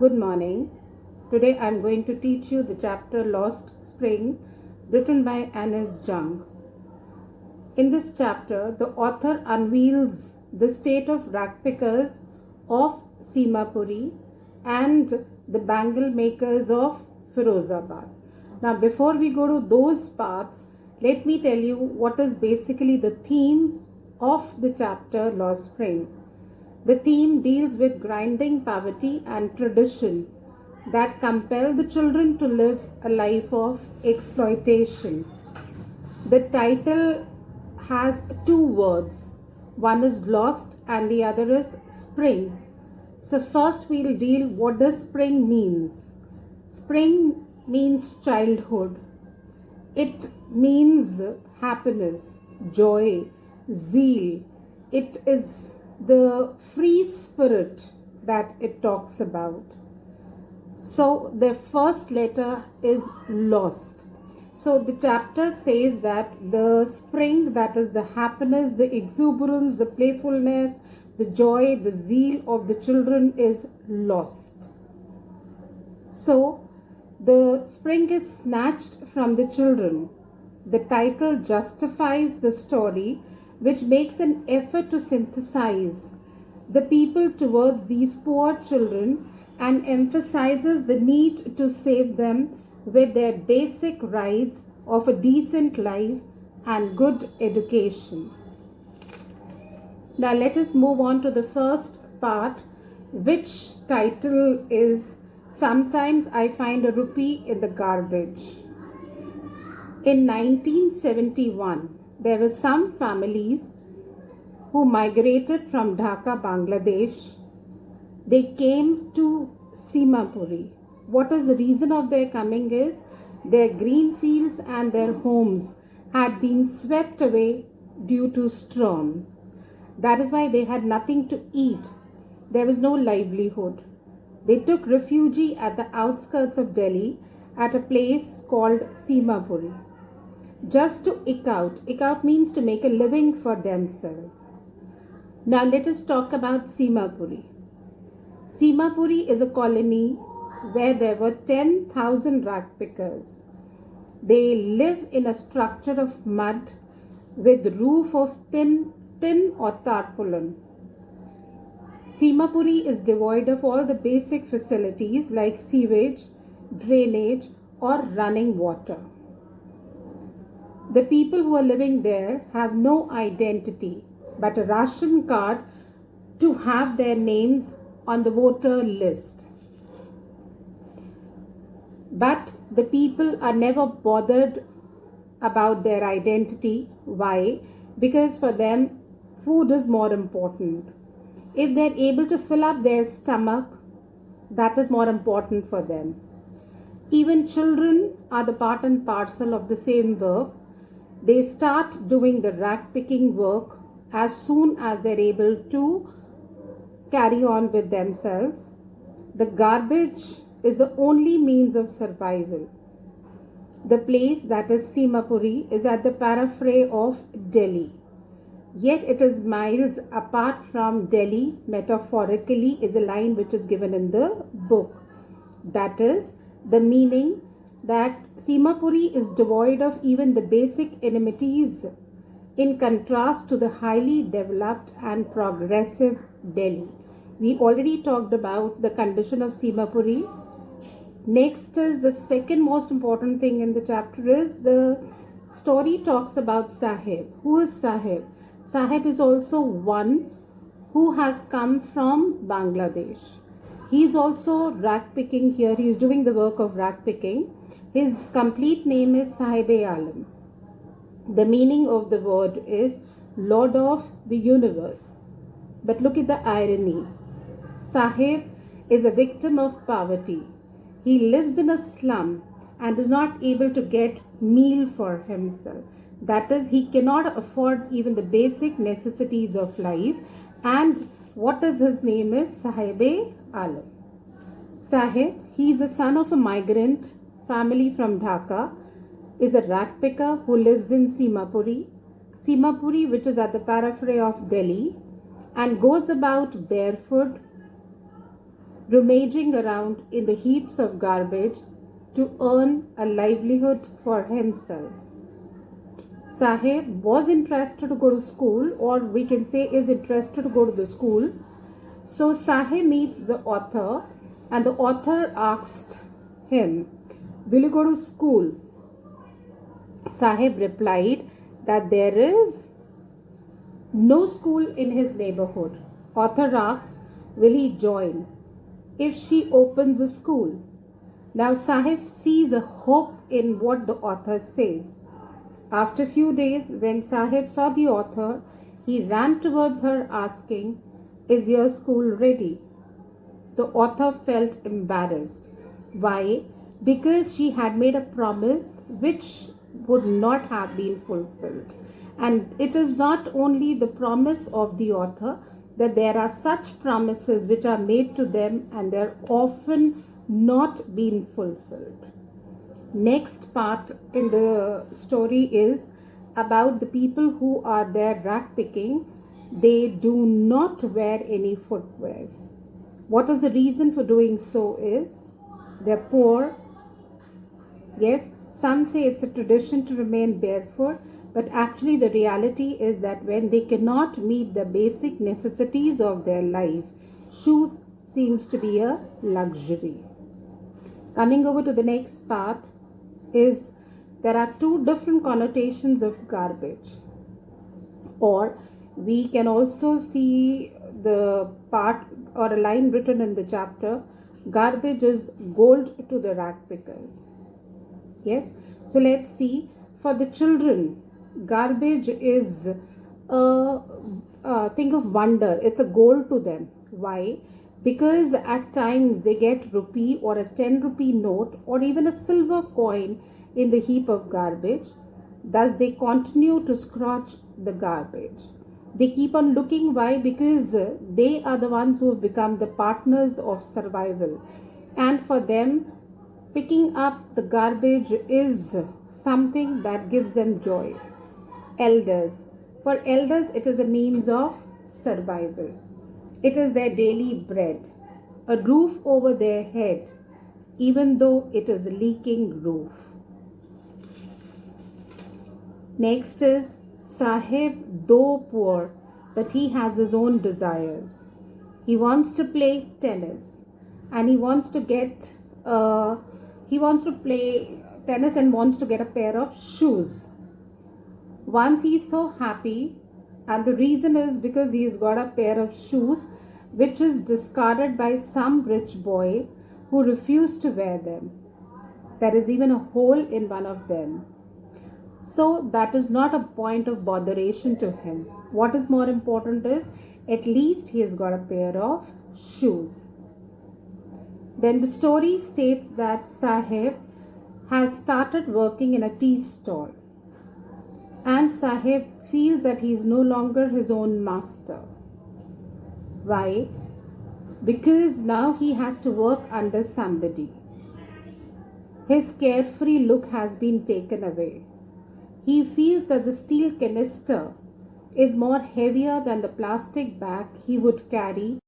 Good morning. Today I am going to teach you the chapter Lost Spring, written by Anis Jung. In this chapter, the author unveils the state of ragpickers of Simapuri and the bangle makers of Firozabad. Now, before we go to those parts, let me tell you what is basically the theme of the chapter Lost Spring. The theme deals with grinding poverty and tradition that compel the children to live a life of exploitation. The title has two words. One is lost and the other is spring. So first we'll deal what does spring means. Spring means childhood. It means happiness, joy, zeal. It is the free spirit that it talks about. So the first letter is lost. So the chapter says that the spring, that is the happiness, the exuberance, the playfulness, the joy, the zeal of the children is lost. So the spring is snatched from the children. The title justifies the story, which makes an effort to synthesize the people towards these poor children and emphasizes the need to save them with their basic rights of a decent life and good education. Now let us move on to the first part, which title is Sometimes I Find a Rupee in the Garbage. In 1971, there were some families who migrated from Dhaka, Bangladesh. They came to Simapuri. What is the reason of their coming is their green fields and their homes had been swept away due to storms. That is why they had nothing to eat. There was no livelihood. They took refuge at the outskirts of Delhi at a place called Simapuri. Just to eke out. Eke out means to make a living for themselves. Now let us talk about Simapuri. Simapuri is a colony where there were 10,000 ragpickers. They live in a structure of mud with roof of tin or tarpaulin. Simapuri is devoid of all the basic facilities like sewage, drainage or running water. The people who are living there have no identity but a ration card to have their names on the voter list. But the people are never bothered about their identity. Why? Because for them, food is more important. If they're able to fill up their stomach, that is more important for them. Even children are the part and parcel of the same work. They start doing the rag picking work as soon as they're able to carry on with themselves. The garbage is the only means of survival. The place, that is Simapuri, is at the periphery of Delhi. Yet it is miles apart from Delhi, metaphorically, is a line which is given in the book. That is the meaning that Simapuri is devoid of even the basic amenities in contrast to the highly developed and progressive Delhi. We already talked about the condition of Simapuri. Next is the second most important thing in the chapter is the story talks about Sahib. Who is Sahib? Sahib is also one who has come from Bangladesh. He is also rag picking here. He is doing the work of rag picking. His complete name is Sahib-e-Alam. The meaning of the word is Lord of the Universe. But look at the irony. Sahib is a victim of poverty. He lives in a slum and is not able to get meal for himself. That is, he cannot afford even the basic necessities of life. And what is his name is Sahib-e-Alam. Sahib, he is the son of a migrant family from Dhaka, is a rag picker who lives in Simapuri. Simapuri, which is at the periphery of Delhi, and goes about barefoot rummaging around in the heaps of garbage to earn a livelihood for himself. Sahib was interested to go to school, or we can say is interested to go to the school. So Sahib meets the author, and the author asked him, "Will you go to school?" Sahib replied that there is no school in his neighborhood. Author asked, "Will he join if she opens a school?" Now Sahib sees a hope in what the author says. After a few days, when Sahib saw the author, he ran towards her asking, "Is your school ready?" The author felt embarrassed. Why? Because she had made a promise which would not have been fulfilled. And it is not only the promise of the author, that there are such promises which are made to them and they are often not being fulfilled. Next part in the story is about the people who are there rag picking. They do not wear any footwears. What is the reason for doing so is they're poor. Yes, some say it's a tradition to remain barefoot, but actually the reality is that when they cannot meet the basic necessities of their life, shoes seems to be a luxury. Coming over to the next part is there are two different connotations of garbage, or we can also see the part or a line written in the chapter, garbage is gold to the rag pickers. Yes, so let's see. For the children, garbage is a thing of wonder. It's a gold to them. Why? Because at times they get rupee or a 10 rupee note or even a silver coin in the heap of garbage. Thus they continue to scratch the garbage. They keep on looking. Why? Because they are the ones who have become the partners of survival. And for them, picking up the garbage is something that gives them joy. Elders. For elders, it is a means of survival. It is their daily bread, a roof over their head, even though it is a leaking roof. Next is Sahib, though poor, but he has his own desires. He wants to play tennis, and he wants to play tennis and wants to get a pair of shoes. Once he is so happy, and the reason is because he's got a pair of shoes which is discarded by some rich boy who refused to wear them. There is even a hole in one of them. So that is not a point of botheration to him. What is more important is at least he has got a pair of shoes. Then the story states that Sahib has started working in a tea stall, and Sahib feels that he is no longer his own master. Why? Because now he has to work under somebody. His carefree look has been taken away. He feels that the steel canister is more heavier than the plastic bag he would carry